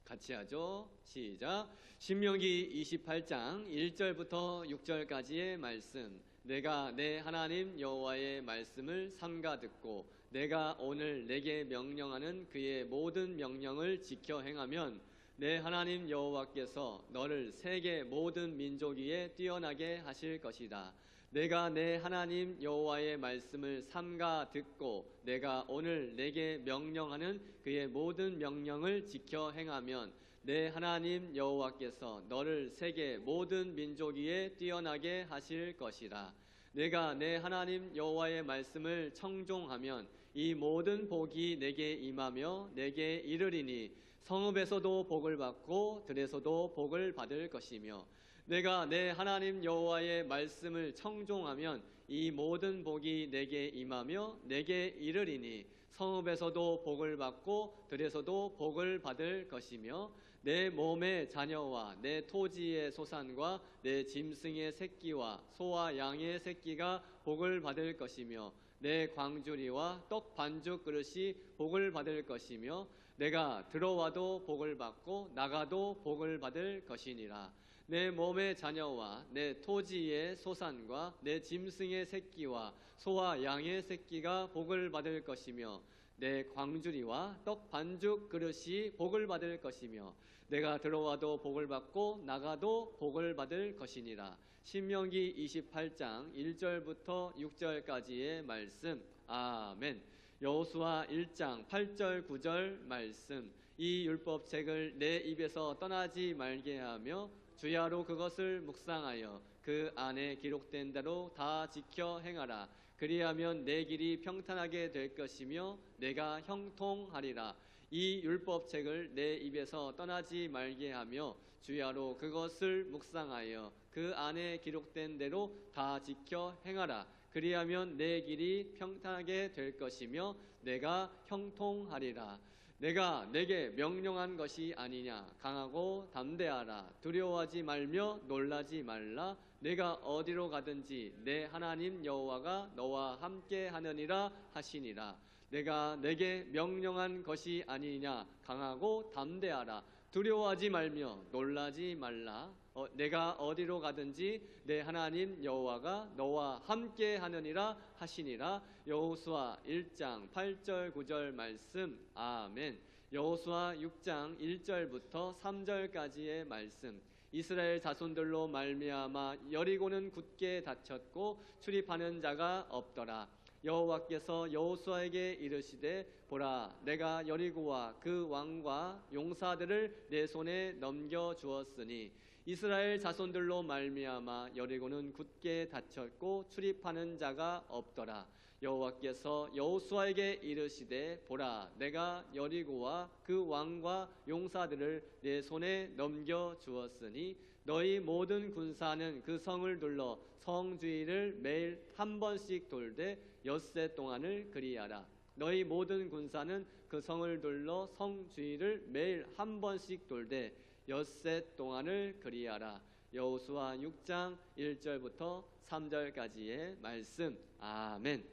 같이 하죠. 시작. 신명기 28장 1절부터 6절까지의 말씀. 내가 내 하나님 여호와의 말씀을 삼가 듣고 내가 오늘 내게 명령하는 그의 모든 명령을 지켜 행하면 내 하나님 여호와께서 너를 세계 모든 민족 위에 뛰어나게 하실 것이다. 내가 내 하나님 여호와의 말씀을 삼가 듣고 내가 오늘 내게 명령하는 그의 모든 명령을 지켜 행하면 내 하나님 여호와께서 너를 세계 모든 민족 위에 뛰어나게 하실 것이라. 내가 내 하나님 여호와의 말씀을 청종하면 이 모든 복이 내게 임하며 내게 이르리니 성읍에서도 복을 받고 들에서도 복을 받을 것이며 내가 내 하나님 여호와의 말씀을 청종하면 이 모든 복이 내게 임하며 내게 이르리니 성읍에서도 복을 받고 들에서도 복을 받을 것이며 내 몸의 자녀와 내 토지의 소산과 내 짐승의 새끼와 소와 양의 새끼가 복을 받을 것이며 내 광주리와 떡 반죽 그릇이 복을 받을 것이며 내가 들어와도 복을 받고 나가도 복을 받을 것이니라. 내 몸의 자녀와 내 토지의 소산과 내 짐승의 새끼와 소와 양의 새끼가 복을 받을 것이며 내 광주리와 떡 반죽 그릇이 복을 받을 것이며 내가 들어와도 복을 받고 나가도 복을 받을 것이니라. 신명기 28장 1절부터 6절까지의 말씀. 아멘. 여호수아 1장 8절 9절 말씀. 이 율법책을 내 입에서 떠나지 말게 하며 주야로 그것을 묵상하여 그 안에 기록된 대로 다 지켜 행하라. 그리하면 내 길이 평탄하게 될 것이며 내가 형통하리라. 이 율법책을 내 입에서 떠나지 말게 하며 주야로 그것을 묵상하여 그 안에 기록된 대로 다 지켜 행하라. 그리하면 내 길이 평탄하게 될 것이며 내가 형통하리라. 내가 내게 명령한 것이 아니냐. 강하고 담대하라. 두려워하지 말며 놀라지 말라. 내가 어디로 가든지 내 하나님 여호와가 너와 함께 하느니라 하시니라. 내가 내게 명령한 것이 아니냐. 강하고 담대하라. 두려워하지 말며 놀라지 말라. 내가 어디로 가든지 내 하나님 여호와가 너와 함께 하느니라 하시니라. 여호수아 1장 8절 9절 말씀. 아멘. 여호수아 6장 1절부터 3절까지의 말씀. 이스라엘 자손들로 말미암아 여리고는 굳게 닫혔고 출입하는 자가 없더라. 여호와께서 여호수아에게 이르시되 보라, 내가 여리고와 그 왕과 용사들을 내 손에 넘겨 주었으니 이스라엘 자손들로 말미암아 여리고는 굳게 닫혔고 출입하는 자가 없더라. 여호와께서 여호수아에게 이르시되 보라, 내가 여리고와 그 왕과 용사들을 내 손에 넘겨 주었으니 너희 모든 군사는 그 성을 둘러 성 주위를 매일 한 번씩 돌되 엿새 동안을 그리하라. 너희 모든 군사는 그 성을 둘러 성 주위를 매일 한 번씩 돌되 엿새 동안을 그리하라. 여호수아 6장 1절부터 3절까지의 말씀. 아멘.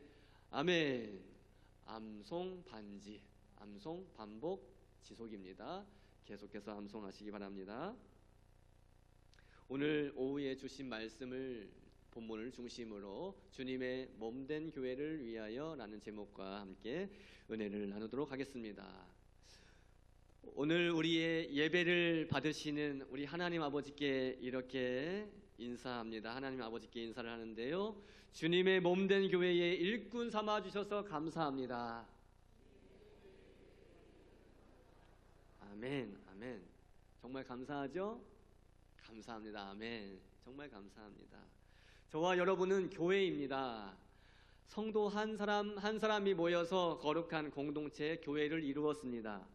아멘. 암송 반지, 암송 반복 지속입니다. 계속해서 암송하시기 바랍니다. 오늘 오후에 주신 말씀을 본문을 중심으로 주님의 몸된 교회를 위하여 라는 제목과 함께 은혜를 나누도록 하겠습니다. 오늘 우리의 예배를 받으시는 우리 하나님 아버지께 이렇게 인사합니다. 하나님 아버지께 인사를 하는데요, 주님의 몸된 교회의 일꾼 삼아 주셔서 감사합니다. 아멘. 아멘. 정말 감사하죠? 감사합니다. 아멘. 정말 감사합니다. 저와 여러분은 교회입니다. 성도 한 사람 한 사람이 모여서 거룩한 공동체 교회를 이루었습니다.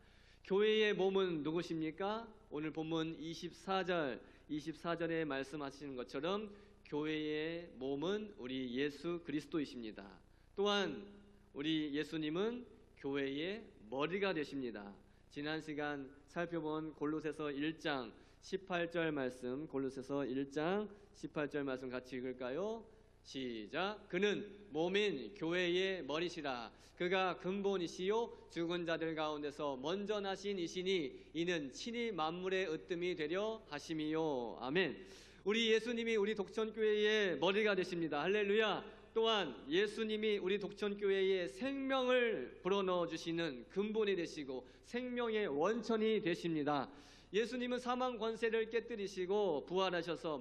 교회의 몸은 누구십니까? 오늘 본문 24절에 말씀하시는 것처럼 교회의 몸은 우리 예수 그리스도이십니다. 또한 우리 예수님은 교회의 머리가 되십니다. 지난 시간 살펴본 골로새서 1장 18절 말씀, 골로새서 1장 18절 말씀 같이 읽을까요? 시작. 그는 몸인 교회의 머리시라. 그가 근본이시요 죽은 자들 가운데서 먼저 나신 이시니 이는 친히 만물의 으뜸이 되려 하심이요. 아멘. 우리 예수님이 우리 독천교회의 머리가 되십니다. 할렐루야. 또한 예수님이 우리 독천교회의 생명을 불어넣어 주시는 근본이 되시고 생명의 원천이 되십니다. 예수님은 사망 권세를 깨뜨리시고 부활하셔서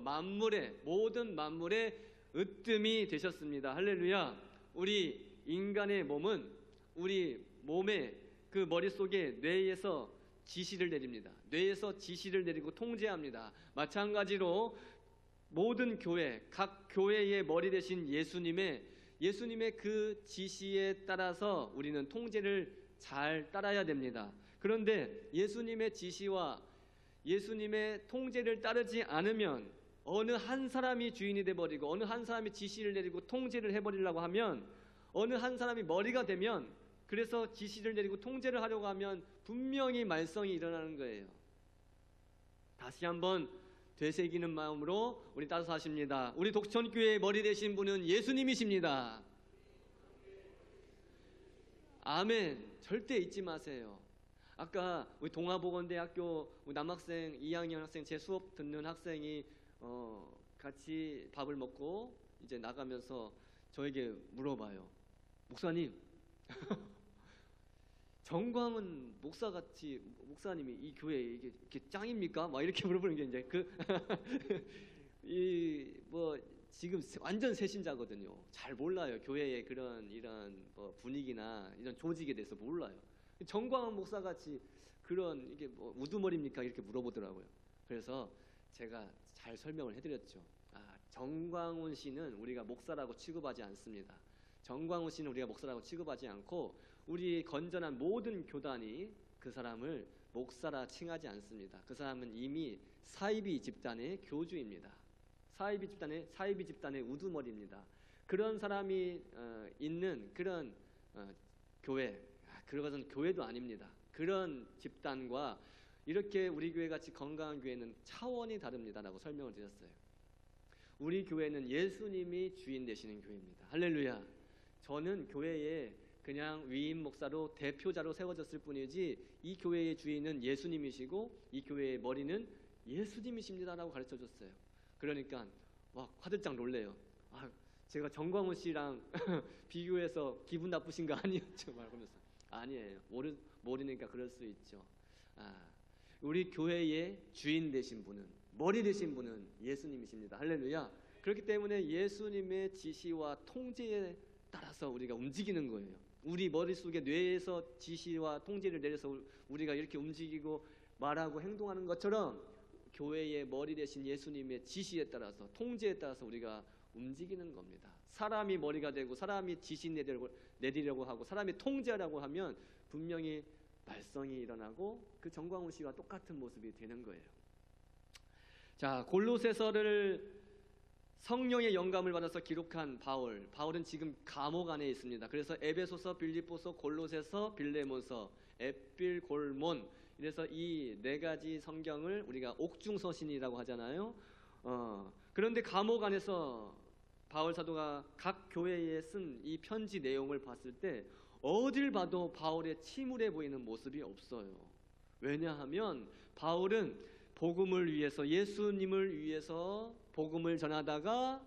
모든 만물의 으뜸이 되셨습니다. 할렐루야. 우리 인간의 몸은 우리 몸의 그 머릿속에 뇌에서 지시를 내립니다. 뇌에서 지시를 내리고 통제합니다. 마찬가지로 모든 교회, 각 교회의 머리 되신 예수님의 그 지시에 따라서 우리는 통제를 잘 따라야 됩니다. 그런데 예수님의 지시와 예수님의 통제를 따르지 않으면 어느 한 사람이 주인이 돼버리고 어느 한 사람이 지시를 내리고 통제를 해버리려고 하면 어느 한 사람이 머리가 되면 그래서 지시를 내리고 통제를 하려고 하면 분명히 말썽이 일어나는 거예요. 다시 한번 되새기는 마음으로 우리 따라서 하십니다. 우리 독천교회의 머리 되신 분은 예수님이십니다. 아멘. 절대 잊지 마세요. 아까 우리 동아보건대학교 남학생 2학년 학생 제 수업 듣는 학생이 같이 밥을 먹고 이제 나가면서 저에게 물어봐요. 목사님, 정광훈 목사님이 이 교회에 이게 짱입니까? 막 이렇게 물어보는 게 이제 지금 완전 새신자거든요. 잘 몰라요. 교회의 이런 분위기나 이런 조직에 대해서 몰라요. 정광훈 목사같이 그런 이게 우두머리입니까? 이렇게 물어보더라고요. 그래서 제가 잘 설명을 해드렸죠. 정광훈 씨는 우리가 목사라고 취급하지 않습니다. 정광훈 씨는 우리가 목사라고 취급하지 않고 우리 건전한 모든 교단이 그 사람을 목사라 칭하지 않습니다. 그 사람은 이미 사이비 집단의 교주입니다. 사이비 집단의 우두머리입니다. 그런 사람이 있는 그런 교회, 그것은 교회도 아닙니다. 그런 집단과 이렇게 우리 교회 같이 건강한 교회는 차원이 다릅니다라고 설명을 드렸어요. 우리 교회는 예수님이 주인 되시는 교회입니다. 할렐루야. 저는 교회에 그냥 위임 목사로 대표자로 세워졌을 뿐이지 이 교회의 주인은 예수님이시고 이 교회의 머리는 예수님이십니다라고 가르쳐줬어요. 그러니까 화들짝 놀래요. 제가 정광훈 씨랑 비교해서 기분 나쁘신 거 아니었죠? 말하면서 아니에요. 모르니까 그럴 수 있죠. 우리 교회의 주인 되신 분은 머리 되신 분은 예수님이십니다. 할렐루야. 그렇기 때문에 예수님의 지시와 통제에 따라서 우리가 움직이는 거예요. 우리 머릿속에 뇌에서 지시와 통제를 내려서 우리가 이렇게 움직이고 말하고 행동하는 것처럼 교회의 머리 되신 예수님의 지시에 따라서 통제에 따라서 우리가 움직이는 겁니다. 사람이 머리가 되고 사람이 지시 내리려고 하고 사람이 통제하려고 하면 분명히 말썽이 일어나고 그 정광훈 씨와 똑같은 모습이 되는 거예요. 자, 골로새서를 성령의 영감을 받아서 기록한 바울은 지금 감옥 안에 있습니다. 그래서 에베소서, 빌립보서, 골로새서, 빌레몬서, 에필골몬, 그래서 이 네 가지 성경을 우리가 옥중서신이라고 하잖아요. 그런데 감옥 안에서 바울 사도가 각 교회에 쓴 이 편지 내용을 봤을 때 어딜 봐도 바울의 침울해 보이는 모습이 없어요. 왜냐하면 바울은 복음을 위해서, 예수님을 위해서 복음을 전하다가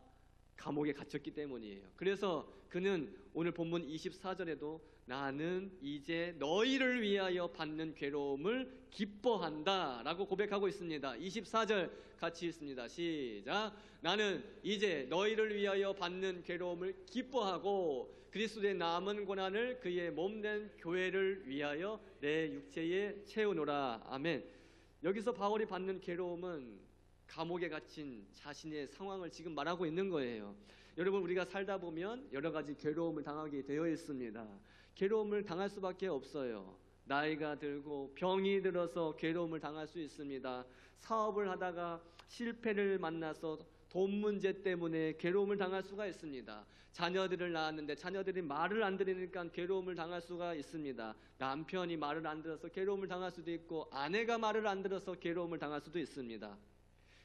감옥에 갇혔기 때문이에요. 그래서 그는 오늘 본문 24절에도 나는 이제 너희를 위하여 받는 괴로움을 기뻐한다 라고 고백하고 있습니다. 24절 같이 읽습니다. 시작. 나는 이제 너희를 위하여 받는 괴로움을 기뻐하고 그리스도의 남은 고난을 그의 몸된 교회를 위하여 내 육체에 채우노라. 아멘. 여기서 바울이 받는 괴로움은 감옥에 갇힌 자신의 상황을 지금 말하고 있는 거예요. 여러분, 우리가 살다 보면 여러 가지 괴로움을 당하게 되어 있습니다. 괴로움을 당할 수밖에 없어요. 나이가 들고 병이 들어서 괴로움을 당할 수 있습니다. 사업을 하다가 실패를 만나서 돈 문제 때문에 괴로움을 당할 수가 있습니다. 자녀들을 낳았는데 자녀들이 말을 안 들으니까 괴로움을 당할 수가 있습니다. 남편이 말을 안 들어서 괴로움을 당할 수도 있고 아내가 말을 안 들어서 괴로움을 당할 수도 있습니다.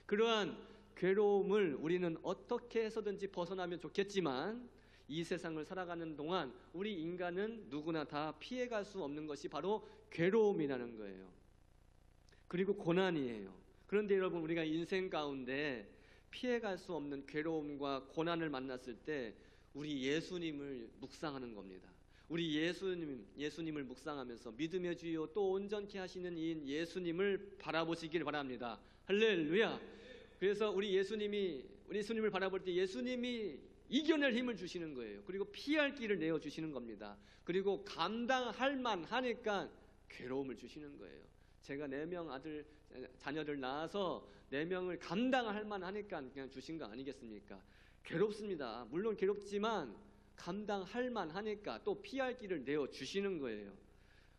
그러한 괴로움을 우리는 어떻게 해서든지 벗어나면 좋겠지만 이 세상을 살아가는 동안 우리 인간은 누구나 다 피해갈 수 없는 것이 바로 괴로움이라는 거예요. 그리고 고난이에요. 그런데 여러분, 우리가 인생 가운데 피해갈 수 없는 괴로움과 고난을 만났을 때 우리 예수님을 묵상하는 겁니다. 우리 예수님을 묵상하면서 믿음의 주요 또 온전케 하시는 이인 예수님을 바라보시길 바랍니다. 할렐루야. 그래서 우리 예수님을 바라볼 때 예수님이 이겨낼 힘을 주시는 거예요. 그리고 피할 길을 내어주시는 겁니다. 그리고 감당할 만하니까 괴로움을 주시는 거예요. 제가 4명 자녀를 낳아서 4명을 감당할 만하니까 그냥 주신 거 아니겠습니까? 괴롭습니다. 물론 괴롭지만 감당할 만하니까 또 피할 길을 내어주시는 거예요.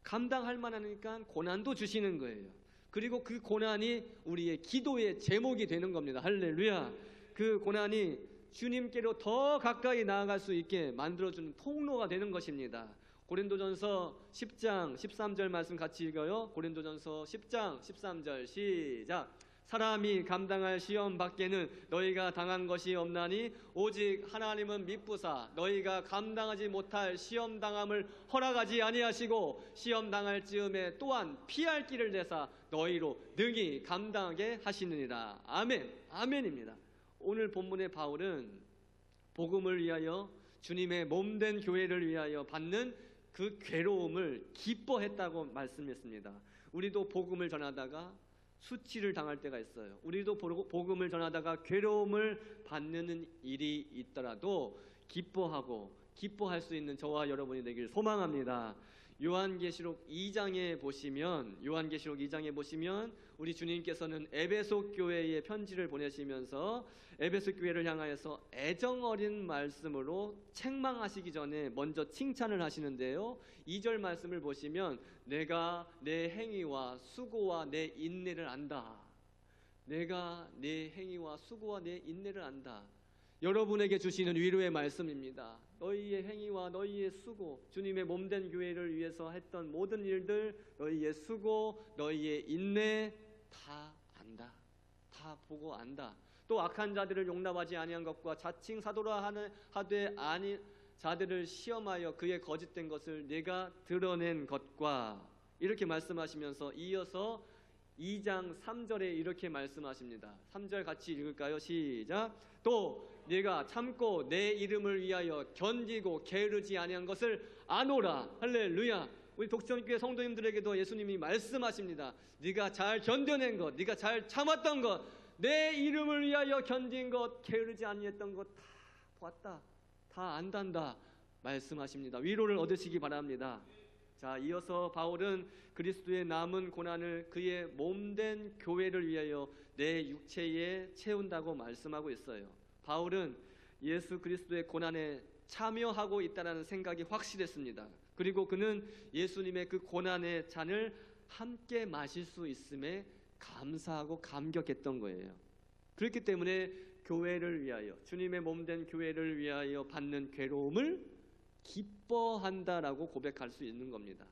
감당할 만하니까 고난도 주시는 거예요. 그리고 그 고난이 우리의 기도의 제목이 되는 겁니다. 할렐루야. 그 고난이 주님께로 더 가까이 나아갈 수 있게 만들어주는 통로가 되는 것입니다. 고린도전서 10장 13절 말씀 같이 읽어요. 고린도전서 10장 13절 시작. 사람이 감당할 시험 밖에는 너희가 당한 것이 없나니 오직 하나님은 미쁘사 너희가 감당하지 못할 시험 당함을 허락하지 아니하시고 시험 당할 즈음에 또한 피할 길을 내사 너희로 능히 감당하게 하시느니라. 아멘. 아멘입니다. 오늘 본문의 바울은 복음을 위하여 주님의 몸된 교회를 위하여 받는 그 괴로움을 기뻐했다고 말씀했습니다. 우리도 복음을 전하다가 수치를 당할 때가 있어요. 우리도 복음을 전하다가 괴로움을 받는 일이 있더라도 기뻐할 수 있는 저와 여러분이 되길 소망합니다. 요한계시록 2장에 보시면 우리 주님께서는 에베소 교회에 편지를 보내시면서 에베소 교회를 향하여서 애정어린 말씀으로 책망하시기 전에 먼저 칭찬을 하시는데요. 2절 말씀을 보시면 내가 내 행위와 수고와 내 인내를 안다. 내가 내 행위와 수고와 내 인내를 안다. 여러분에게 주시는 위로의 말씀입니다. 너희의 행위와 너희의 수고, 주님의 몸된 교회를 위해서 했던 모든 일들, 너희의 수고, 너희의 인내 다 안다. 다 보고 안다. 또 악한 자들을 용납하지 아니한 것과 자칭 사도라 하되 아니 자들을 시험하여 그의 거짓된 것을 내가 드러낸 것과 이렇게 말씀하시면서 이어서 2장 3절에 이렇게 말씀하십니다. 3절 같이 읽을까요? 시작. 또 네가 참고 내 이름을 위하여 견디고 게으르지 아니한 것을 아노라. 할렐루야. 우리 독점교회 성도님들에게도 예수님이 말씀하십니다. 네가 잘 견뎌낸 것, 네가 잘 참았던 것, 내 이름을 위하여 견딘 것, 게으르지 아니했던 것 다 보았다, 다 안단다 말씀하십니다. 위로를 얻으시기 바랍니다. 자, 이어서 바울은 그리스도의 남은 고난을 그의 몸된 교회를 위하여 내 육체에 채운다고 말씀하고 있어요. 바울은 예수 그리스도의 고난에 참여하고 있다는 생각이 확실했습니다. 그리고 그는 예수님의 그 고난의 잔을 함께 마실 수 있음에 감사하고 감격했던 거예요. 그렇기 때문에 교회를 위하여, 주님의 몸된 교회를 위하여 받는 괴로움을 기뻐한다라고 고백할 수 있는 겁니다.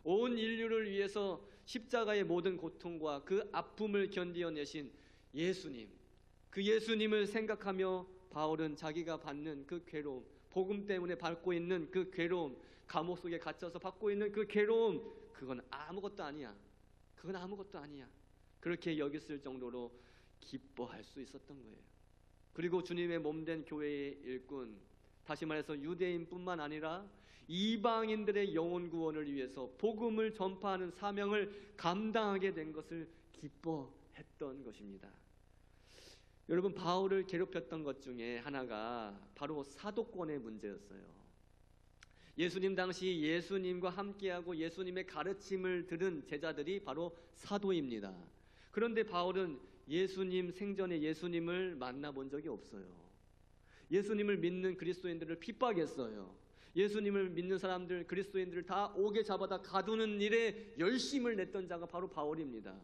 온 인류를 위해서 십자가의 모든 고통과 그 아픔을 견디어내신 예수님, 그 예수님을 생각하며 바울은 자기가 받는 그 괴로움, 복음 때문에 받고 있는 그 괴로움, 감옥 속에 갇혀서 받고 있는 그 괴로움, 그건 아무것도 아니야. 그건 아무것도 아니야. 그렇게 여겼을 정도로 기뻐할 수 있었던 거예요. 그리고 주님의 몸된 교회의 일꾼, 다시 말해서 유대인뿐만 아니라 이방인들의 영혼 구원을 위해서 복음을 전파하는 사명을 감당하게 된 것을 기뻐했던 것입니다. 여러분, 바울을 괴롭혔던 것 중에 하나가 바로 사도권의 문제였어요. 예수님 당시 예수님과 함께하고 예수님의 가르침을 들은 제자들이 바로 사도입니다. 그런데 바울은 예수님 생전에 예수님을 만나본 적이 없어요. 예수님을 믿는 그리스도인들을 핍박했어요. 예수님을 믿는 사람들, 그리스도인들을 다 옥에 잡아다 가두는 일에 열심을 냈던 자가 바로 바울입니다.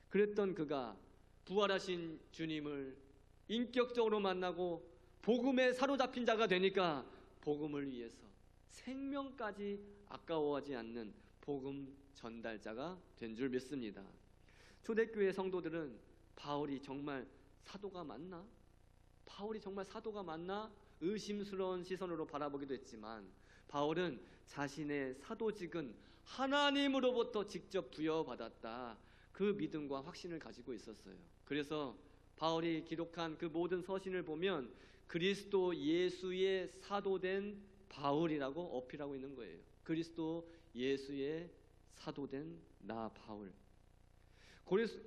그랬던 그가 부활하신 주님을 인격적으로 만나고 복음에 사로잡힌 자가 되니까 복음을 위해서 생명까지 아까워하지 않는 복음 전달자가 된 줄 믿습니다. 초대교회 성도들은 바울이 정말 사도가 맞나? 바울이 정말 사도가 맞나? 의심스러운 시선으로 바라보기도 했지만 바울은 자신의 사도직은 하나님으로부터 직접 부여받았다, 그 믿음과 확신을 가지고 있었어요. 그래서 바울이 기록한 그 모든 서신을 보면 그리스도 예수의 사도된 바울이라고 어필하고 있는 거예요. 그리스도 예수의 사도된 나 바울.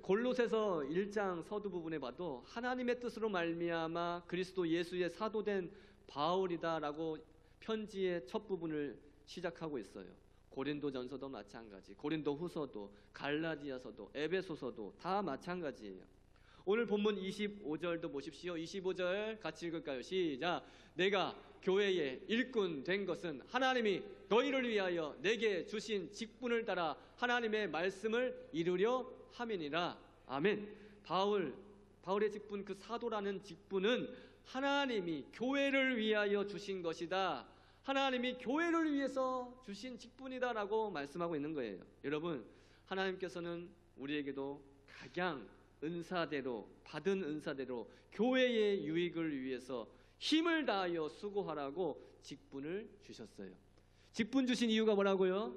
골로새서 1장 서두 부분에 봐도 하나님의 뜻으로 말미암아 그리스도 예수의 사도된 바울이다라고 편지의 첫 부분을 시작하고 있어요. 고린도전서도 마찬가지, 고린도후서도, 갈라디아서도, 에베소서도 다 마찬가지예요. 오늘 본문 25절도 보십시오. 25절 같이 읽을까요? 시작. 내가 교회의 일꾼 된 것은 하나님이 너희를 위하여 내게 주신 직분을 따라 하나님의 말씀을 이루려 함이니라. 아멘. 바울의 직분, 그 사도라는 직분은 하나님이 교회를 위하여 주신 것이다, 하나님이 교회를 위해서 주신 직분이다라고 말씀하고 있는 거예요. 여러분, 하나님께서는 우리에게도 각양 은사대로, 받은 은사대로 교회의 유익을 위해서 힘을 다하여 수고하라고 직분을 주셨어요. 직분 주신 이유가 뭐라고요?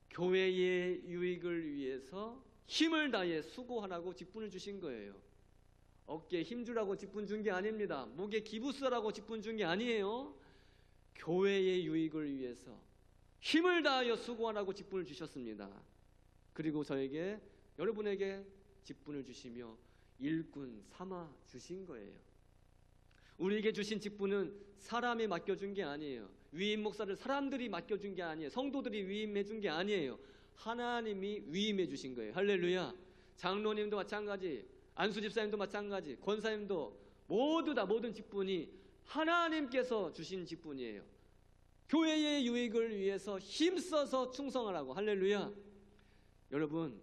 교회의 유익을 위해서 힘을 다해 수고하라고 직분을 주신 거예요. 어깨에 힘주라고 직분 준 게 아닙니다. 목에 기부쓰라고 직분 준 게 아니에요. 교회의 유익을 위해서 힘을 다하여 수고하라고 직분을 주셨습니다. 그리고 저에게, 여러분에게 직분을 주시며 일꾼 삼아 주신 거예요. 우리에게 주신 직분은 사람이 맡겨준 게 아니에요. 위임 목사를 사람들이 맡겨준 게 아니에요. 성도들이 위임해 준 게 아니에요. 하나님이 위임해 주신 거예요. 할렐루야. 장로님도 마찬가지, 안수집사님도 마찬가지, 권사님도 모두 다 모든 직분이 하나님께서 주신 직분이에요. 교회의 유익을 위해서 힘써서 충성하라고. 할렐루야. 여러분,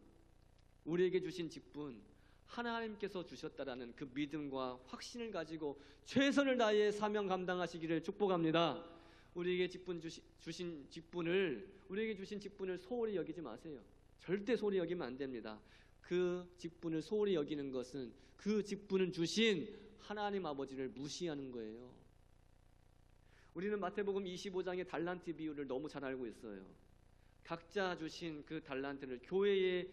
우리에게 주신 직분 하나님께서 주셨다라는 그 믿음과 확신을 가지고 최선을 다해 사명 감당하시기를 축복합니다. 우리에게 주신 직분을 소홀히 여기지 마세요. 절대 소홀히 여기면 안 됩니다. 그 직분을 소홀히 여기는 것은 그 직분을 주신 하나님 아버지를 무시하는 거예요. 우리는 마태복음 25장의 달란트 비유를 너무 잘 알고 있어요. 각자 주신 그 달란트를 교회의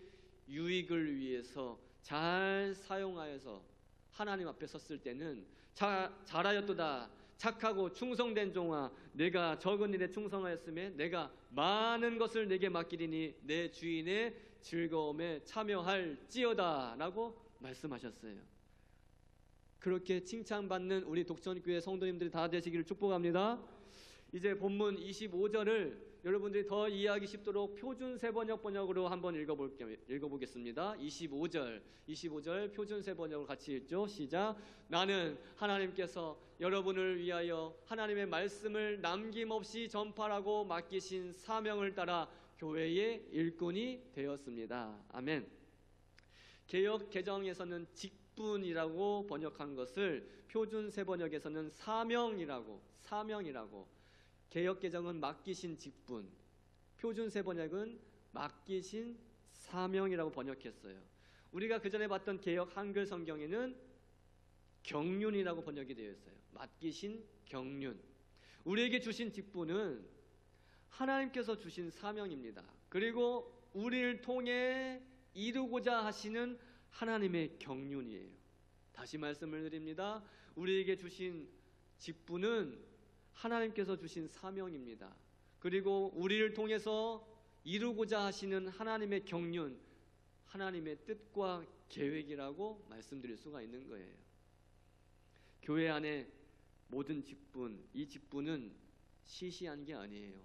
유익을 위해서 잘 사용하여서 하나님 앞에 섰을 때는 잘하였도다 착하고 충성된 종아, 내가 적은 일에 충성하였으며 내가 많은 것을 내게 맡기리니 내 주인의 즐거움에 참여할지어다 라고 말씀하셨어요. 그렇게 칭찬받는 우리 독천교회 성도님들이 다 되시기를 축복합니다. 이제 본문 25절을 여러분들이 더 이해하기 쉽도록 표준 세번역 번역으로 한번 읽어보겠습니다. 25절 표준 세번역으로 같이 읽죠. 시작. 나는 하나님께서 여러분을 위하여 하나님의 말씀을 남김없이 전파하고 맡기신 사명을 따라 교회의 일꾼이 되었습니다. 아멘. 개역 개정에서는 직분이라고 번역한 것을 표준 세번역에서는 사명이라고, 개역 개정은 맡기신 직분, 표준 세번역은 맡기신 사명이라고 번역했어요. 우리가 그 전에 봤던 개역 한글 성경에는 경륜이라고 번역이 되어 있어요. 맡기신 경륜. 우리에게 주신 직분은 하나님께서 주신 사명입니다. 그리고 우리를 통해 이루고자 하시는 하나님의 경륜이에요. 다시 말씀을 드립니다. 우리에게 주신 직분은 하나님께서 주신 사명입니다. 그리고 우리를 통해서 이루고자 하시는 하나님의 경륜, 하나님의 뜻과 계획이라고 말씀드릴 수가 있는 거예요. 교회 안에 모든 직분, 이 직분은 시시한 게 아니에요.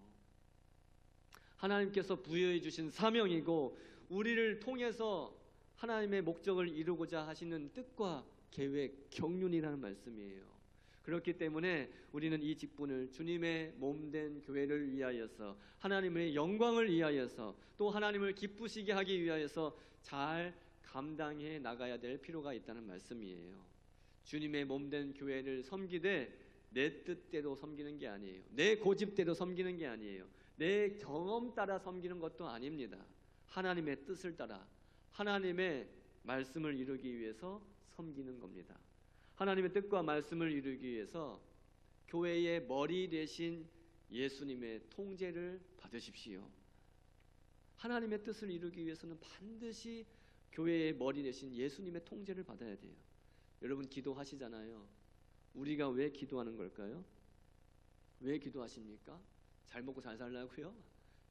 하나님께서 부여해 주신 사명이고 우리를 통해서 하나님의 목적을 이루고자 하시는 뜻과 계획, 경륜이라는 말씀이에요. 그렇기 때문에 우리는 이 직분을 주님의 몸된 교회를 위하여서, 하나님의 영광을 위하여서, 또 하나님을 기쁘시게 하기 위하여서 잘 감당해 나가야 될 필요가 있다는 말씀이에요. 주님의 몸된 교회를 섬기되 내 뜻대로 섬기는 게 아니에요. 내 고집대로 섬기는 게 아니에요. 내 경험 따라 섬기는 것도 아닙니다. 하나님의 뜻을 따라 하나님의 말씀을 이루기 위해서 섬기는 겁니다. 하나님의 뜻과 말씀을 이루기 위해서 교회의 머리 되신 예수님의 통제를 받으십시오. 하나님의 뜻을 이루기 위해서는 반드시 교회의 머리 되신 예수님의 통제를 받아야 돼요. 여러분 기도하시잖아요. 우리가 왜 기도하는 걸까요? 왜 기도하십니까? 잘 먹고 잘 살라고요?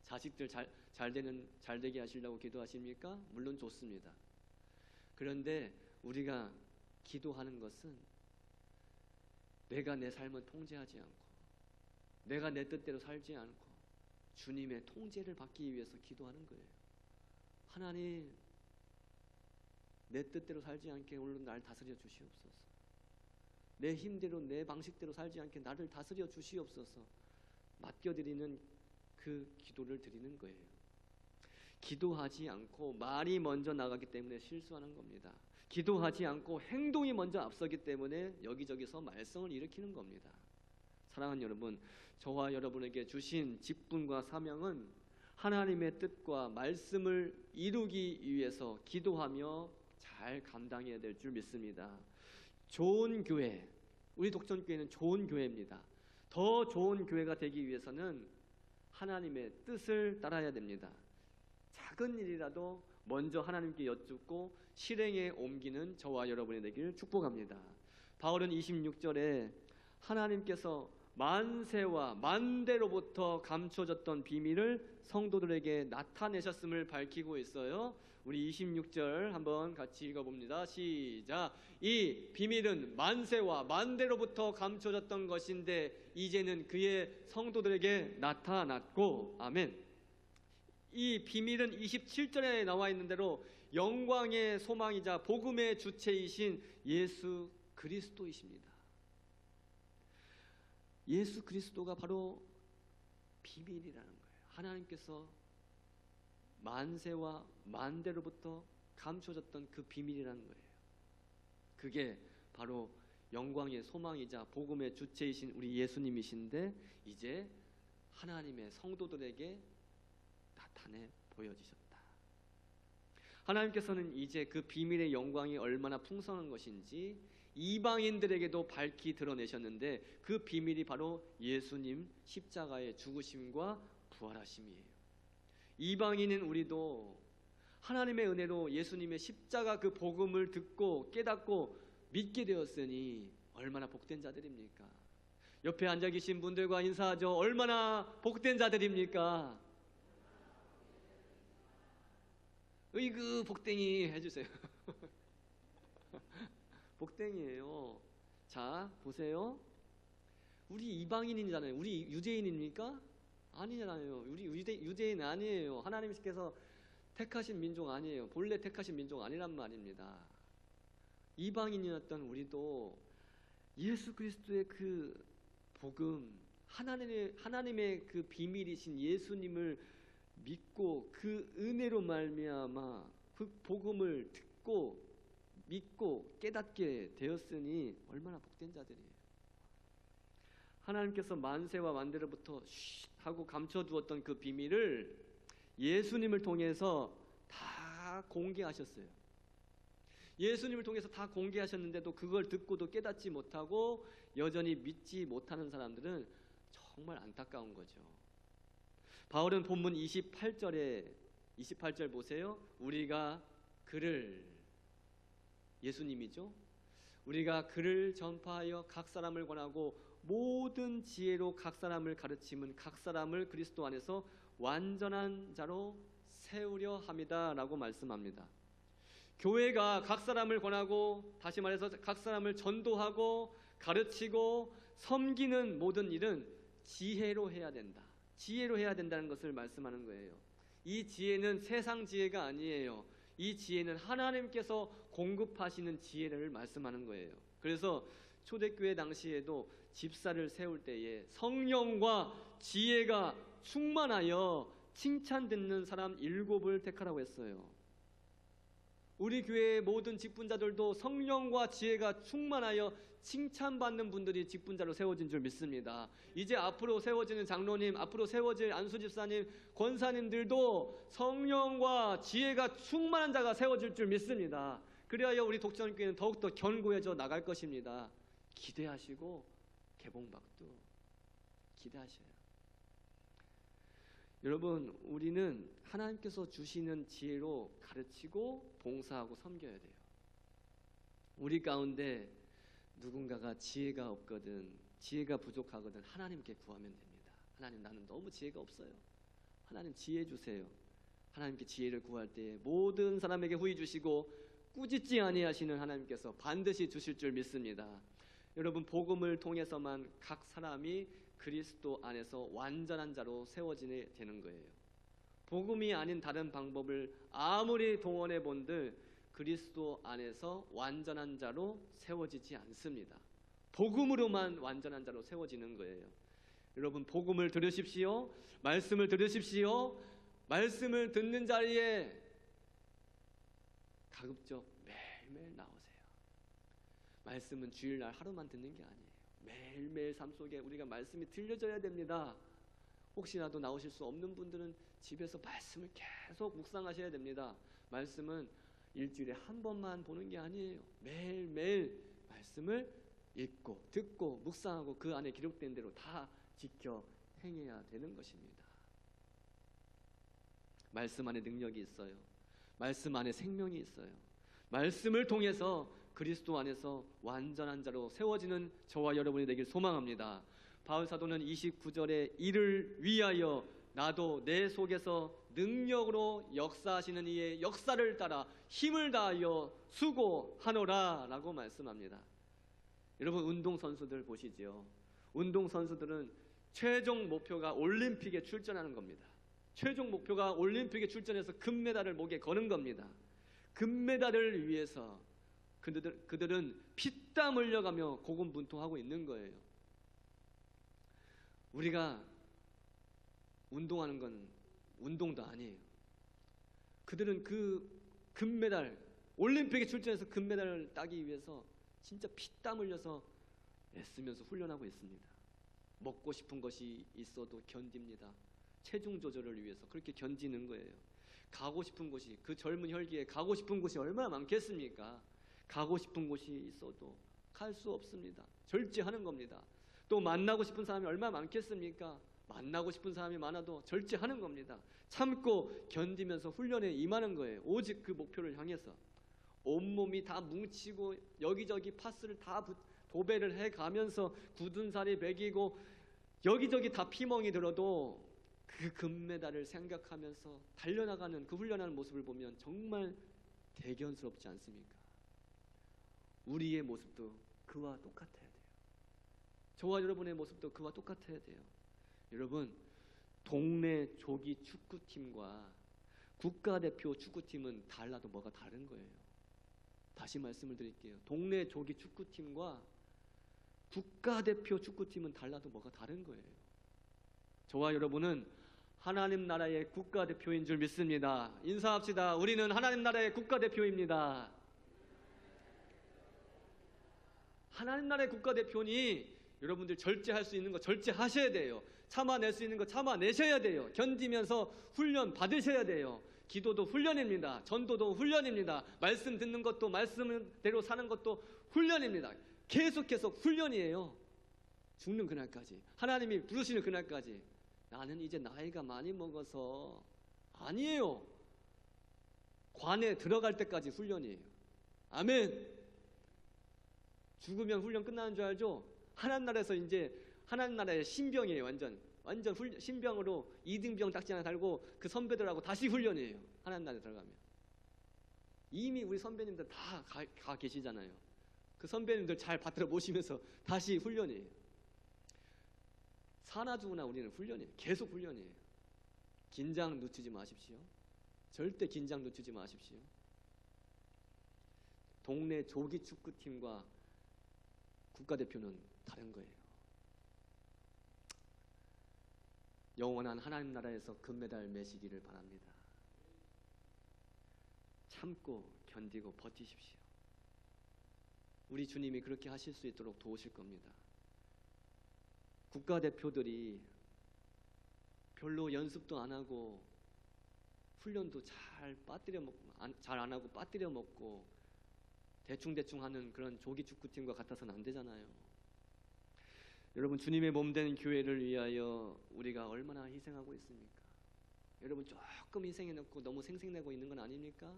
자식들 잘 되게 하시려고 기도하십니까? 물론 좋습니다. 그런데 우리가 기도하는 것은 내가 내 삶을 통제하지 않고 내가 내 뜻대로 살지 않고 주님의 통제를 받기 위해서 기도하는 거예요. 하나님, 내 뜻대로 살지 않게 오늘 날 다스려 주시옵소서. 내 힘대로 내 방식대로 살지 않게 나를 다스려 주시옵소서. 맡겨드리는 그 기도를 드리는 거예요. 기도하지 않고 말이 먼저 나가기 때문에 실수하는 겁니다. 기도하지 않고 행동이 먼저 앞서기 때문에 여기저기서 말썽을 일으키는 겁니다. 사랑하는 여러분, 저와 여러분에게 주신 직분과 사명은 하나님의 뜻과 말씀을 이루기 위해서 기도하며 잘 감당해야 될 줄 믿습니다. 좋은 교회, 우리 독전교회는 좋은 교회입니다. 더 좋은 교회가 되기 위해서는 하나님의 뜻을 따라야 됩니다. 작은 일이라도 먼저 하나님께 여쭙고 실행에 옮기는 저와 여러분이 되길 축복합니다. 바울은 26절에 하나님께서 만세와 만대로부터 감춰졌던 비밀을 성도들에게 나타내셨음을 밝히고 있어요. 우리 26절 한번 같이 읽어봅니다. 시작. 이 비밀은 만세와 만대로부터 감춰졌던 것인데 이제는 그의 성도들에게 나타났고, 아멘. 이 비밀은 27절에 나와 있는 대로 영광의 소망이자 복음의 주체이신 예수 그리스도이십니다. 예수 그리스도가 바로 비밀이라는 거예요. 하나님께서 만세와 만대로부터 감춰졌던 그 비밀이라는 거예요. 그게 바로 영광의 소망이자 복음의 주체이신 우리 예수님이신데 이제 하나님의 성도들에게 나타내 보여지셨다. 하나님께서는 이제 그 비밀의 영광이 얼마나 풍성한 것인지 이방인들에게도 밝히 드러내셨는데 그 비밀이 바로 예수님 십자가의 죽으심과 부활하심이에요. 이방인인 우리도 하나님의 은혜로 예수님의 십자가 그 복음을 듣고 깨닫고 믿게 되었으니 얼마나 복된 자들입니까? 옆에 앉아 계신 분들과 인사하죠. 얼마나 복된 자들입니까? 으이그 복댕이 해주세요. 복댕이에요. 자, 보세요. 우리 이방인이잖아요. 우리 유대인입니까? 아니잖아요. 우리 유대인 아니에요. 하나님께서 택하신 민족 아니에요. 본래 택하신 민족 아니란 말입니다. 이방인이었던 우리도 예수 그리스도의 그 복음, 하나님의 그 비밀이신 예수님을 믿고 그 은혜로 말미암아 그 복음을 듣고 믿고 깨닫게 되었으니 얼마나 복된 자들이에요. 하나님께서 만세와 만대로부터 하고 감춰두었던 그 비밀을 예수님을 통해서 다 공개하셨어요. 예수님을 통해서 다 공개하셨는데도 그걸 듣고도 깨닫지 못하고 여전히 믿지 못하는 사람들은 정말 안타까운 거죠. 바울은 본문 28절 보세요. 우리가 그를, 예수님이죠. 우리가 그를 전파하여 각 사람을 권하고 모든 지혜로 각 사람을 가르침은 각 사람을 그리스도 안에서 완전한 자로 세우려 함이다 라고 말씀합니다. 교회가 각 사람을 권하고, 다시 말해서 각 사람을 전도하고 가르치고 섬기는 모든 일은 지혜로 해야 된다. 지혜로 해야 된다는 것을 말씀하는 거예요. 이 지혜는 세상 지혜가 아니에요. 이 지혜는 하나님께서 공급하시는 지혜를 말씀하는 거예요. 그래서 초대교회 당시에도 집사를 세울 때에 성령과 지혜가 충만하여 칭찬 듣는 사람 7을 택하라고 했어요. 우리 교회의 모든 직분자들도 성령과 지혜가 충만하여 칭찬받는 분들이 직분자로 세워진 줄 믿습니다. 이제 앞으로 세워지는 장로님, 앞으로 세워질 안수집사님, 권사님들도 성령과 지혜가 충만한 자가 세워질 줄 믿습니다. 그리하여 우리 독전교회는 더욱더 견고해져 나갈 것입니다. 기대하시고 개봉박도 기대하셔요. 여러분, 우리는 하나님께서 주시는 지혜로 가르치고 봉사하고 섬겨야 돼요. 우리 가운데 누군가가 지혜가 없거든, 지혜가 부족하거든 하나님께 구하면 됩니다. 하나님, 나는 너무 지혜가 없어요. 하나님 지혜 주세요. 하나님께 지혜를 구할 때 모든 사람에게 후히 주시고 꾸짖지 아니하시는 하나님께서 반드시 주실 줄 믿습니다. 여러분, 복음을 통해서만 각 사람이 그리스도 안에서 완전한 자로 세워지게 되는 거예요. 복음이 아닌 다른 방법을 아무리 동원해 본들 그리스도 안에서 완전한 자로 세워지지 않습니다. 복음으로만 완전한 자로 세워지는 거예요. 여러분, 복음을 들으십시오. 말씀을 들으십시오. 말씀을 듣는 자리에 가급적 매일매일 나오세요. 말씀은 주일날 하루만 듣는 게 아니에요. 매일매일 삶 속에 우리가 말씀이 들려져야 됩니다. 혹시라도 나오실 수 없는 분들은 집에서 말씀을 계속 묵상하셔야 됩니다. 말씀은 일주일에 한 번만 보는 게 아니에요. 매일매일 말씀을 읽고 듣고 묵상하고 그 안에 기록된 대로 다 지켜 행해야 되는 것입니다. 말씀 안에 능력이 있어요. 말씀 안에 생명이 있어요. 말씀을 통해서 그리스도 안에서 완전한 자로 세워지는 저와 여러분이 되길 소망합니다. 바울 사도는 29절에 이를 위하여 나도 내 속에서 능력으로 역사하시는 이의 역사를 따라 힘을 다하여 수고하노라 라고 말씀합니다. 여러분, 운동선수들 보시죠. 운동선수들은 최종 목표가 올림픽에 출전하는 겁니다. 최종 목표가 올림픽에 출전해서 금메달을 목에 거는 겁니다. 금메달을 위해서 그들은 피땀 흘려가며 고군분투하고 있는 거예요. 우리가 운동하는 건 운동도 아니에요. 그들은 그 금메달, 올림픽에 출전해서 금메달을 따기 위해서 진짜 피땀 흘려서 애쓰면서 훈련하고 있습니다. 먹고 싶은 것이 있어도 견딥니다. 체중 조절을 위해서 그렇게 견디는 거예요. 가고 싶은 곳이, 그 젊은 혈기에 가고 싶은 곳이 얼마나 많겠습니까? 가고 싶은 곳이 있어도 갈 수 없습니다. 절제하는 겁니다. 또 만나고 싶은 사람이 얼마나 많겠습니까? 만나고 싶은 사람이 많아도 절제하는 겁니다. 참고 견디면서 훈련에 임하는 거예요. 오직 그 목표를 향해서 온몸이 다 뭉치고 여기저기 파스를 다 도배를 해가면서 굳은 살이 배기고 여기저기 다 피멍이 들어도 그 금메달을 생각하면서 달려나가는 그 훈련하는 모습을 보면 정말 대견스럽지 않습니까? 우리의 모습도 그와 똑같아야 돼요. 저와 여러분의 모습도 그와 똑같아야 돼요. 여러분, 동네 조기 축구팀과 국가대표 축구팀은 달라도 뭐가 다른 거예요. 다시 말씀을 드릴게요. 동네 조기 축구팀과 국가대표 축구팀은 달라도 뭐가 다른 거예요. 저와 여러분은 하나님 나라의 국가대표인 줄 믿습니다. 인사합시다. 우리는 하나님 나라의 국가대표입니다. 하나님 나라의 국가대표니 여러분들 절제할 수 있는 거 절제하셔야 돼요. 참아낼 수 있는 거 참아내셔야 돼요. 견디면서 훈련 받으셔야 돼요. 기도도 훈련입니다. 전도도 훈련입니다. 말씀 듣는 것도 말씀대로 사는 것도 훈련입니다. 계속 훈련이에요. 죽는 그날까지, 하나님이 부르시는 그날까지. 나는 이제 나이가 많이 먹어서 아니에요. 관에 들어갈 때까지 훈련이에요. 아멘. 죽으면 훈련 끝나는 줄 알죠? 하나님 나라에서 이제 하나님 나라의 신병이에요. 완전 신병으로 2등병 딱지 하나 달고 그 선배들하고 다시 훈련이에요. 하나님 나라에 들어가면. 이미 우리 선배님들 다 가 계시잖아요. 그 선배님들 잘 받들어 모시면서 다시 훈련이에요. 사나 죽으나 우리는 훈련이에요. 계속 훈련이에요. 긴장 늦추지 마십시오. 절대 긴장 늦추지 마십시오. 동네 조기 축구팀과 국가대표는 다른 거예요. 영원한 하나님 나라에서 금메달 매시기를 바랍니다. 참고 견디고 버티십시오. 우리 주님이 그렇게 하실 수 있도록 도우실 겁니다. 국가대표들이 별로 연습도 안 하고 훈련도 잘 안 하고 빠뜨려 먹고 대충대충 하는 그런 조기 축구팀과 같아서는 안 되잖아요. 여러분, 주님의 몸된 교회를 위하여 우리가 얼마나 희생하고 있습니까? 여러분, 조금 희생해놓고 너무 생색내고 있는 건 아닙니까?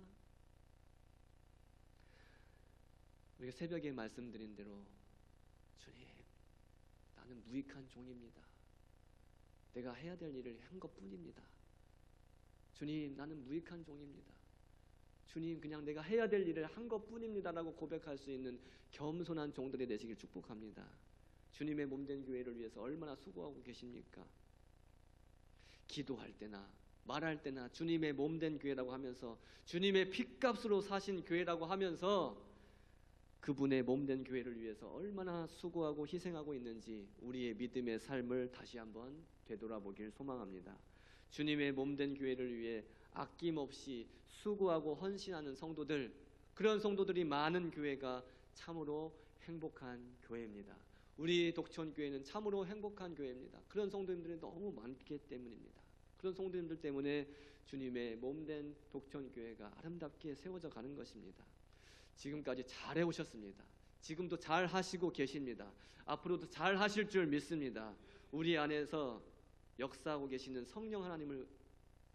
우리가 새벽에 말씀드린 대로, 주님, 나는 무익한 종입니다. 내가 해야 될 일을 한 것뿐입니다. 주님, 나는 무익한 종입니다. 주님, 그냥 내가 해야 될 일을 한 것뿐입니다 라고 고백할 수 있는 겸손한 종들이 되시길 축복합니다. 주님의 몸된 교회를 위해서 얼마나 수고하고 계십니까? 기도할 때나 말할 때나 주님의 몸된 교회라고 하면서, 주님의 핏값으로 사신 교회라고 하면서 그분의 몸된 교회를 위해서 얼마나 수고하고 희생하고 있는지 우리의 믿음의 삶을 다시 한번 되돌아보길 소망합니다. 주님의 몸된 교회를 위해 아낌없이 수고하고 헌신하는 성도들, 그런 성도들이 많은 교회가 참으로 행복한 교회입니다. 우리 독천교회는 참으로 행복한 교회입니다. 그런 성도님들이 너무 많기 때문입니다. 그런 성도님들 때문에 주님의 몸된 독천교회가 아름답게 세워져 가는 것입니다. 지금까지 잘 해오셨습니다. 지금도 잘 하시고 계십니다. 앞으로도 잘 하실 줄 믿습니다. 우리 안에서 역사하고 계시는 성령 하나님을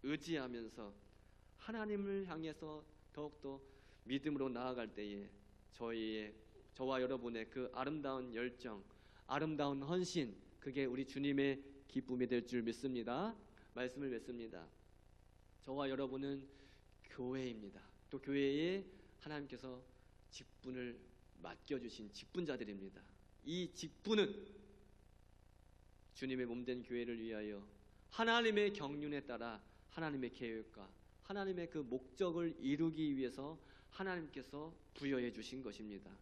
의지하면서 하나님을 향해서 더욱더 믿음으로 나아갈 때에 저와 여러분의 그 아름다운 열정, 아름다운 헌신, 그게 우리 주님의 기쁨이 될 줄 믿습니다. 말씀을 맺습니다. 저와 여러분은 교회입니다. 또 교회에 하나님께서 직분을 맡겨주신 직분자들입니다. 이 직분은 주님의 몸된 교회를 위하여 하나님의 경륜에 따라 하나님의 계획과 하나님의 그 목적을 이루기 위해서 하나님께서 부여해 주신 것입니다.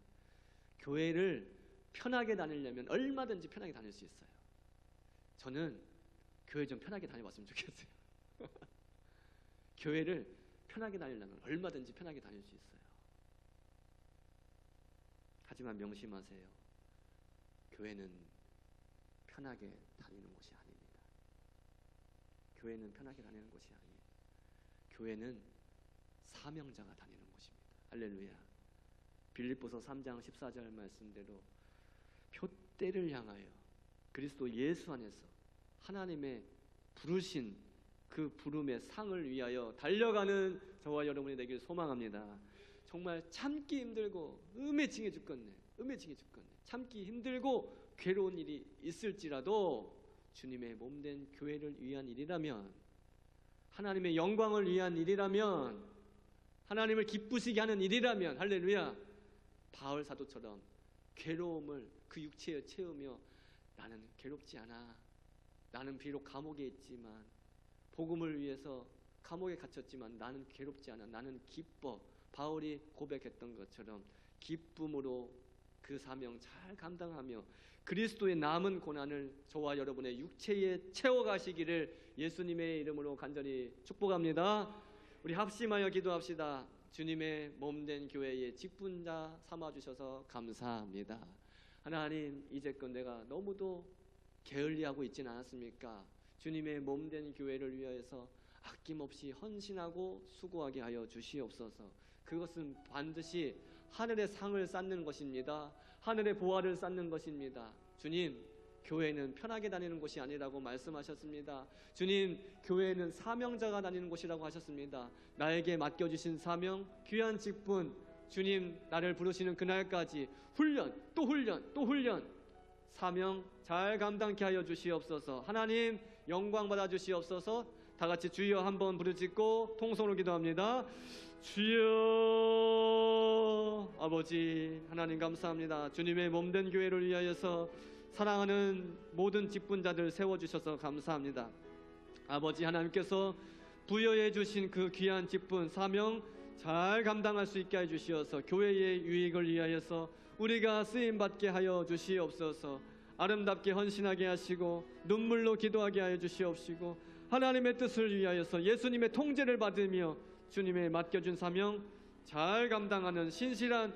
교회를 편하게 다니려면 얼마든지 편하게 다닐 수 있어요. 저는 교회 좀 편하게 다녀봤으면 좋겠어요. 교회를 편하게 다니려면 얼마든지 편하게 다닐 수 있어요. 하지만 명심하세요. 교회는 편하게 다니는 곳이 아닙니다. 교회는 편하게 다니는 곳이 아니에요. 교회는 사명자가 다니는 곳입니다. 할렐루야. 빌립보서 3장 14절 말씀대로 표대를 향하여 그리스도 예수 안에서 하나님의 부르신 그 부름의 상을 위하여 달려가는 저와 여러분이 되길 소망합니다. 정말 참기 힘들고 음해칭해 죽겠네. 참기 힘들고 괴로운 일이 있을지라도 주님의 몸된 교회를 위한 일이라면, 하나님의 영광을 위한 일이라면, 하나님을 기쁘시게 하는 일이라면, 할렐루야, 바울 사도처럼 괴로움을 그 육체에 채우며 나는 괴롭지 않아. 나는 비록 감옥에 있지만, 복음을 위해서 감옥에 갇혔지만 나는 괴롭지 않아. 나는 기뻐. 바울이 고백했던 것처럼 기쁨으로 그 사명 잘 감당하며 그리스도의 남은 고난을 저와 여러분의 육체에 채워가시기를 예수님의 이름으로 간절히 축복합니다. 우리 합심하여 기도합시다. 주님의 몸된 교회의 직분자 삼아주셔서 감사합니다. 하나님, 이제껏 내가 너무도 게을리하고 있지는 않았습니까? 주님의 몸된 교회를 위하여서 아낌없이 헌신하고 수고하게 하여 주시옵소서. 그것은 반드시 하늘의 상을 쌓는 것입니다. 하늘의 보화를 쌓는 것입니다. 주님, 교회는 편하게 다니는 곳이 아니라고 말씀하셨습니다. 주님, 교회는 사명자가 다니는 곳이라고 하셨습니다. 나에게 맡겨주신 사명, 귀한 직분, 주님 나를 부르시는 그날까지 훈련, 또 훈련, 또 훈련, 사명 잘 감당케 하여 주시옵소서. 하나님, 영광 받아 주시옵소서. 다 같이 주여 한번 부르짖고 통성으로 기도합니다. 주여. 아버지 하나님 감사합니다. 주님의 몸된 교회를 위하여서 사랑하는 모든 직분자들 세워주셔서 감사합니다. 아버지, 하나님께서 부여해 주신 그 귀한 직분 사명 잘 감당할 수 있게 해주시어서 교회의 유익을 위하여서 우리가 쓰임받게 하여 주시옵소서. 아름답게 헌신하게 하시고 눈물로 기도하게 하여 주시옵시고 하나님의 뜻을 위하여서 예수님의 통제를 받으며 주님의 맡겨준 사명 잘 감당하는 신실한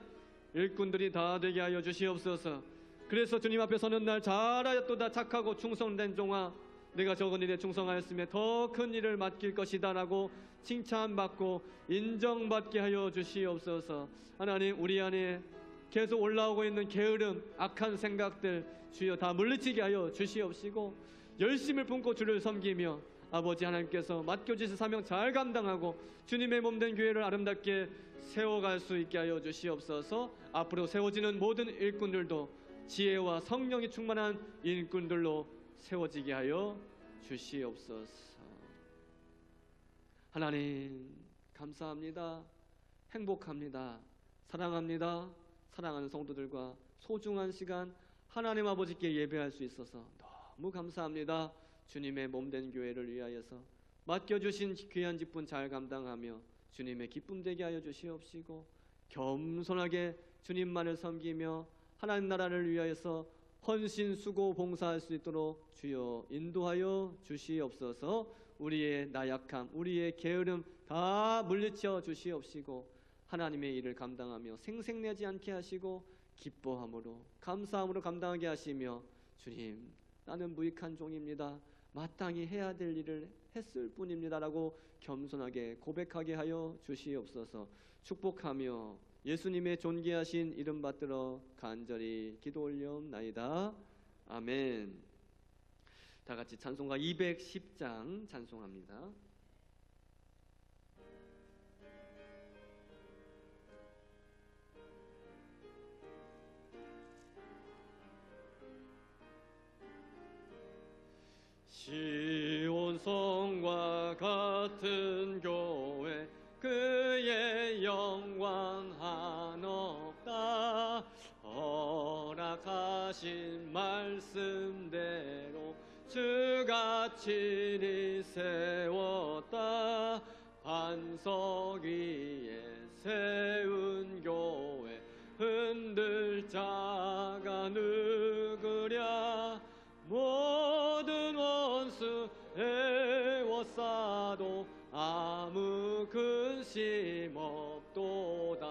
일꾼들이 다 되게 하여 주시옵소서. 그래서 주님 앞에 서는 날 잘하였도다 착하고 충성된 종아, 내가 적은 일에 충성하였으며 더 큰 일을 맡길 것이다 라고 칭찬받고 인정받게 하여 주시옵소서. 하나님, 우리 안에 계속 올라오고 있는 게으름, 악한 생각들 주여 다 물리치게 하여 주시옵시고, 열심을 품고 주를 섬기며 아버지 하나님께서 맡겨주신 사명 잘 감당하고 주님의 몸된 교회를 아름답게 세워갈 수 있게 하여 주시옵소서. 앞으로 세워지는 모든 일꾼들도 지혜와 성령이 충만한 일꾼들로 세워지게 하여 주시옵소서. 하나님 감사합니다. 행복합니다. 사랑합니다. 사랑하는 성도들과 소중한 시간 하나님 아버지께 예배할 수 있어서 너무 감사합니다. 주님의 몸된 교회를 위하여서 맡겨주신 귀한 직분 잘 감당하며 주님의 기쁨 되게 하여 주시옵시고, 겸손하게 주님만을 섬기며 하나님 나라를 위하여서 헌신 수고 봉사할 수 있도록 주여 인도하여 주시옵소서. 우리의 나약함, 우리의 게으름 다 물리쳐 주시옵시고, 하나님의 일을 감당하며 생색내지 않게 하시고 기뻐함으로 감사함으로 감당하게 하시며, 주님 나는 무익한 종입니다. 마땅히 해야 될 일을 했을 뿐입니다 라고 겸손하게 고백하게 하여 주시옵소서. 축복하며 예수님의 존귀하신 이름 받들어 간절히 기도 올려옵나이다. 아멘. 다 같이 찬송가 210장 찬송합니다. 시온성과 같은 교회 그의 영광 한없다. 허락하신 말씀대로 주가 친히 세웠다. 반석 위에 세운 교회 흔들 자가 누구랴. 모든 원수 애워싸도 아무 근심 없도다.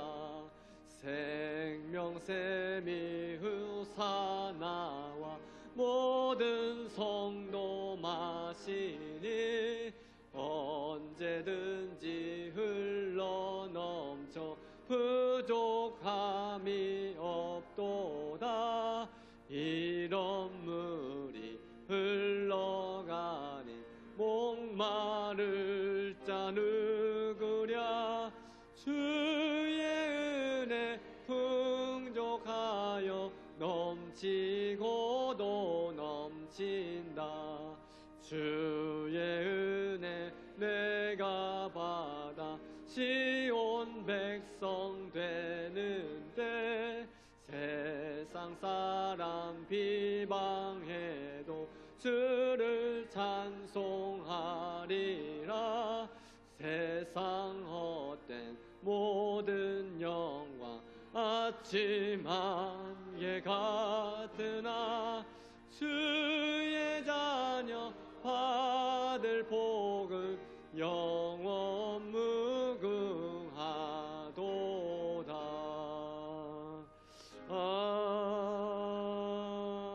생명샘이 후사나와 모든 성도 마시니 언제든지 흘러넘쳐 부족함이 없도다. 이런 물이 흘러가니 목마를 자 누구랴. 주의 은혜 풍족하여 넘치고도 넘친다. 주의 은혜 내가 받아 시온 백성 되는데, 세상 사람 비방해도 주를 찬송하리라. 세상 헛된 모든 영광 아침 안개 같으나, 주의 자녀 받을 복은 영원 무궁하도다.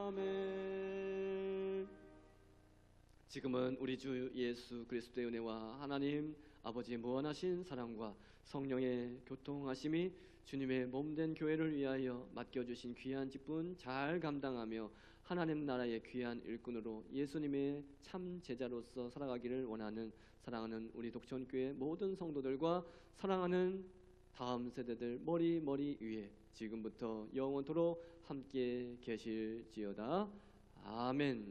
아멘. 지금은 우리 주 예수 그리스도의 은혜와 하나님 아버지의 무한하신 사랑과 성령의 교통하심이 주님의 몸된 교회를 위하여 맡겨주신 귀한 직분 잘 감당하며 하나님 나라의 귀한 일꾼으로 예수님의 참 제자로서 살아가기를 원하는 사랑하는 우리 독천교회 모든 성도들과 사랑하는 다음 세대들 머리 위에 지금부터 영원토록 함께 계실지어다. 아멘.